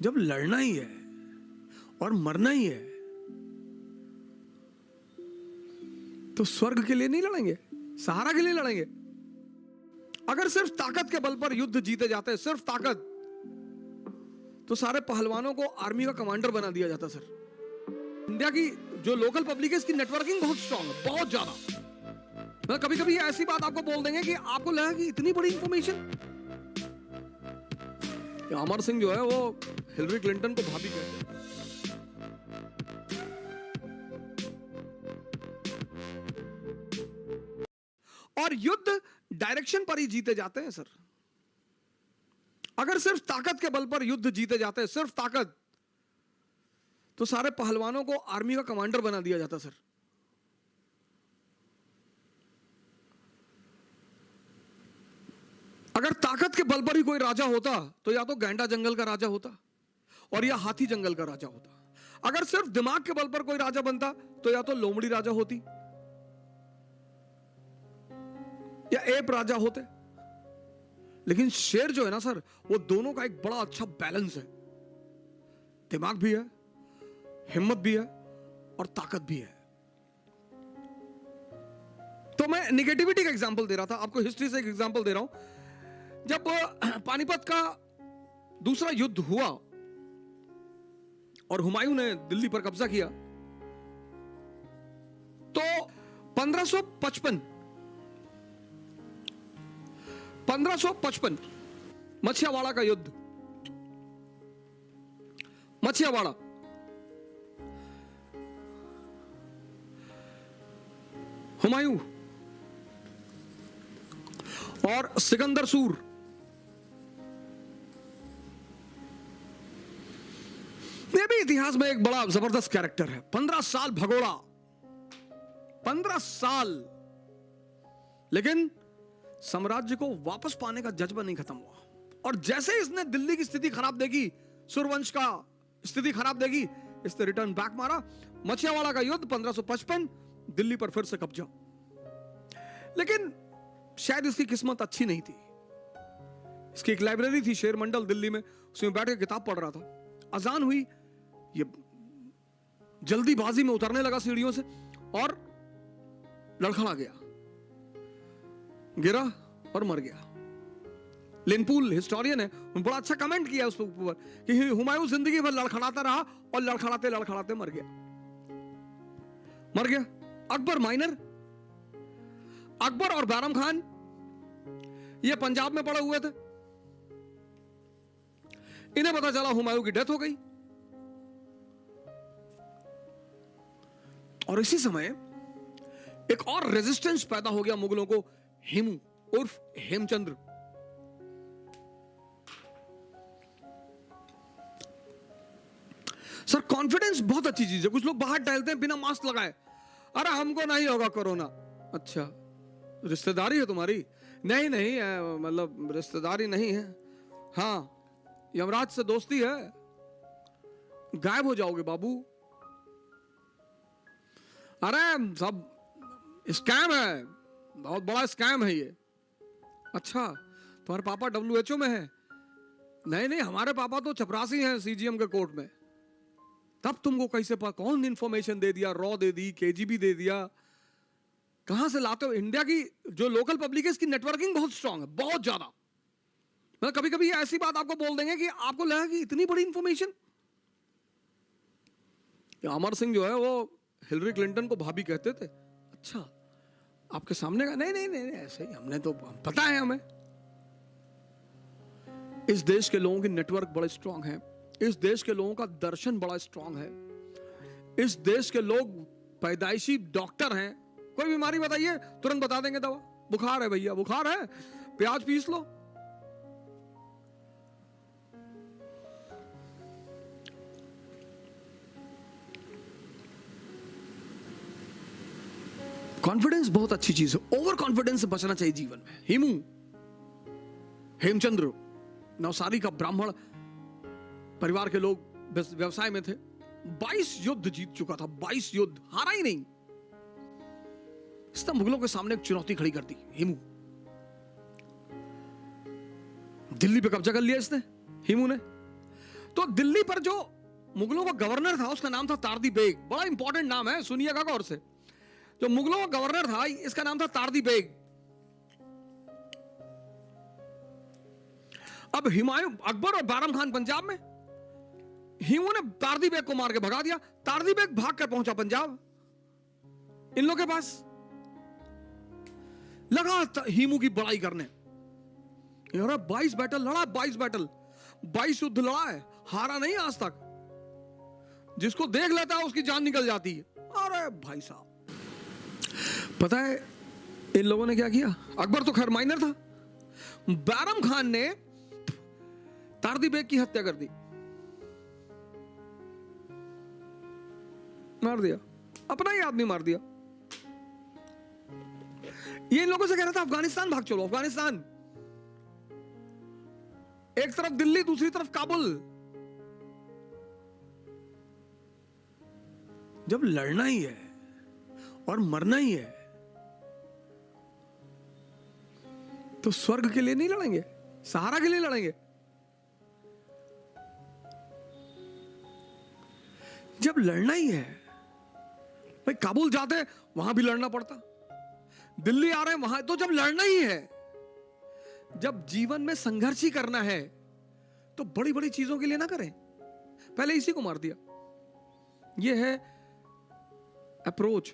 जब लड़ना ही है और मरना ही है तो स्वर्ग के लिए नहीं लड़ेंगे, सहारा के लिए लड़ेंगे। अगर सिर्फ ताकत के बल पर युद्ध जीते जाते, सिर्फ ताकत, तो सारे पहलवानों को आर्मी का कमांडर बना दिया जाता। सर, इंडिया की जो लोकल पब्लिक है इसकी नेटवर्किंग बहुत स्ट्रांग है, बहुत ज्यादा। मतलब कभी कभी ऐसी बात आपको बोल देंगे कि आपको लगा कि इतनी बड़ी इंफॉर्मेशन। अमर सिंह जो है वो हिलरी क्लिंटन को भाभी कहते हैं। और युद्ध डायरेक्शन पर ही जीते जाते हैं सर। अगर सिर्फ ताकत के बल पर युद्ध जीते जाते, सिर्फ ताकत, तो सारे पहलवानों को आर्मी का कमांडर बना दिया जाता। सर, अगर ताकत के बल पर ही कोई राजा होता तो या तो गैंडा जंगल का राजा होता और या हाथी जंगल का राजा होता। अगर सिर्फ दिमाग के बल पर कोई राजा बनता तो या तो लोमड़ी राजा होती या एप राजा होते। लेकिन शेर जो है ना सर, वो दोनों का एक बड़ा अच्छा बैलेंस है। दिमाग भी है, हिम्मत भी है और ताकत भी है। तो मैं निगेटिविटी का एग्जांपल दे रहा था, आपको हिस्ट्री से एक एग्जांपल दे रहा हूं। जब पानीपत का दूसरा युद्ध हुआ और हुमायूं ने दिल्ली पर कब्जा किया, तो 1555 मछियावाड़ा का युद्ध, मछियावाड़ा, हुमायूं और सिकंदर सूर, ये भी इतिहास में एक बड़ा जबरदस्त कैरेक्टर है। 15 साल भगोड़ा, 15 साल, लेकिन साम्राज्य को वापस पाने का जज्बा नहीं खत्म हुआ। और जैसे इसने दिल्ली की स्थिति खराब देखी, सूर्यवंश का स्थिति खराब देखी, इसने रिटर्न बैक मारा। मछियावाड़ा का युद्ध 1555, दिल्ली पर फिर से कब्जा। लेकिन शायद इसकी किस्मत अच्छी नहीं थी। इसकी एक लाइब्रेरी थी शेर मंडल दिल्ली में, उसमें बैठ के किताब पढ़ रहा था। अजान हुई, ये जल्दीबाजी में उतरने लगा सीढ़ियों से और लड़खड़ा गया, गिरा और मर गया। लिनपूल हिस्टोरियन है, उन्होंने बड़ा अच्छा कमेंट किया उस ऊपर कि हुमायूं जिंदगी भर लड़खड़ाता रहा और लड़खड़ाते लड़खड़ाते मर गया, मर गया। अकबर माइनर, अकबर और बैरम खान ये पंजाब में पड़े हुए थे। इन्हें पता चला हुमायूं की डेथ हो गई। और इसी समय एक और रेजिस्टेंस पैदा हो गया मुगलों को, हेमू उर्फ हेमचंद्र। सर, कॉन्फिडेंस बहुत अच्छी चीज है। कुछ लोग बाहर टहलते हैं बिना मास्क लगाए, अरे हमको नहीं होगा कोरोना। अच्छा, रिश्तेदारी है तुम्हारी? नहीं नहीं, मतलब रिश्तेदारी नहीं है। हाँ, यमराज से दोस्ती है, गायब हो जाओगे बाबू। अरे सब स्कैम है, बहुत बड़ा स्कैम है ये। अच्छा, तुम्हारे पापा WHO में है? नहीं नहीं, हमारे पापा तो चपरासी हैं CGM के कोर्ट में। तब तुमको कैसे पता? कौन इंफॉर्मेशन दे दिया? रॉ दे दी, KGB दे दिया? कहां से लाते हो? इंडिया की जो लोकल पब्लिक है इसकी नेटवर्किंग बहुत स्ट्रांग है, बहुत ज्यादा। मतलब कभी कभी ऐसी बात आपको बोल देंगे कि आपको लगा कि इतनी बड़ी इंफॉर्मेशन। अमर सिंह जो है वो हिलरी क्लिंटन को भाभी कहते थे। अच्छा, आपके सामने का? नहीं नहीं नहीं, ऐसे ही, हमने तो पता है हमें। इस देश के लोगों की नेटवर्क बड़े स्ट्रांग है, इस देश के लोगों का दर्शन बड़ा स्ट्रांग है, इस देश के लोग पैदाइशी डॉक्टर हैं। कोई बीमारी बताइए, तुरंत बता देंगे दवा। बुखार है भैया, बुखार है, प्याज पीस लो। कॉन्फिडेंस बहुत अच्छी चीज है, ओवर कॉन्फिडेंस से बचना चाहिए जीवन में। हेमचंद्र नवसारी का ब्राह्मण परिवार के लोग व्यवसाय में थे, 22 युद्ध जीत चुका था, 22 युद्ध, हारा ही नहीं। इसने मुगलों के सामने एक चुनौती खड़ी कर दी। हेमू, दिल्ली पे कब्जा कर लिया इसने, हेमू ने। तो दिल्ली पर जो मुगलों का गवर्नर था उसका नाम था तारदी बेग। बड़ा इंपॉर्टेंट नाम है, सुनिएगा गौर से। जो मुगलों का गवर्नर था इसका नाम था तारदी बेग। अब हुमायूं, अकबर और बैरम खान पंजाब में, हिमू ने तारदी बेग को मार के भगा दिया। तारदी बेग भाग कर पहुंचा पंजाब इन लोगों के पास, लगा हिमू की बड़ाई करने। 22 बैटल लड़ा, 22 बैटल, 22 युद्ध लड़ा है, हारा नहीं आज तक। जिसको देख लेता है उसकी जान निकल जाती है। अरे भाई साहब, पता है इन लोगों ने क्या किया? अकबर तो खैर माइनर था, बैरम खान ने तारदी बेग की हत्या कर दी, मार दिया, अपना ही आदमी मार दिया। ये इन लोगों से कह रहा था अफगानिस्तान भाग चलो, अफगानिस्तान। एक तरफ दिल्ली, दूसरी तरफ काबुल। जब लड़ना ही है और मरना ही है तो स्वर्ग के लिए नहीं लड़ेंगे, सहारा के लिए लड़ेंगे। जब लड़ना ही है भाई, काबुल जाते वहां भी लड़ना पड़ता, दिल्ली आ रहे हैं वहां, तो जब लड़ना ही है, जब जीवन में संघर्ष ही करना है तो बड़ी बड़ी चीजों के लिए ना करें। पहले इसी को मार दिया। यह है अप्रोच।